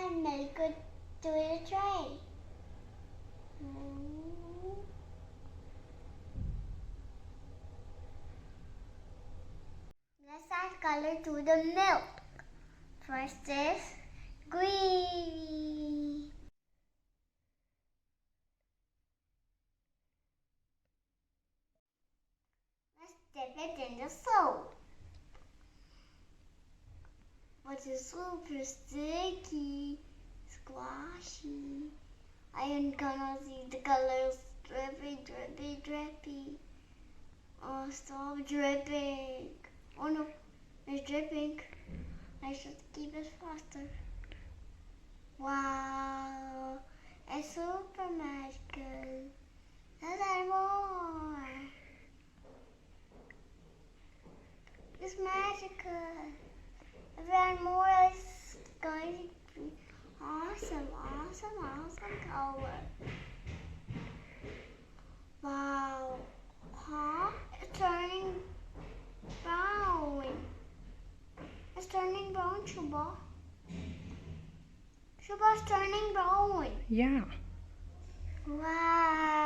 add milk to the tray. Let's add color to the milk. First is green. Let's dip it in the soap. But it's super sticky, squashy. I am gonna see the colors drippy, drippy, drippy. Oh, stop dripping. Oh no, it's dripping. I should keep it faster. Wow, it's super magical. Let's add more. It's magical. If we add more, it's going to be awesome, awesome, awesome color. Wow. Huh? It's turning brown. It's turning brown, Shuba. Shuba's turning brown. Yeah. Wow.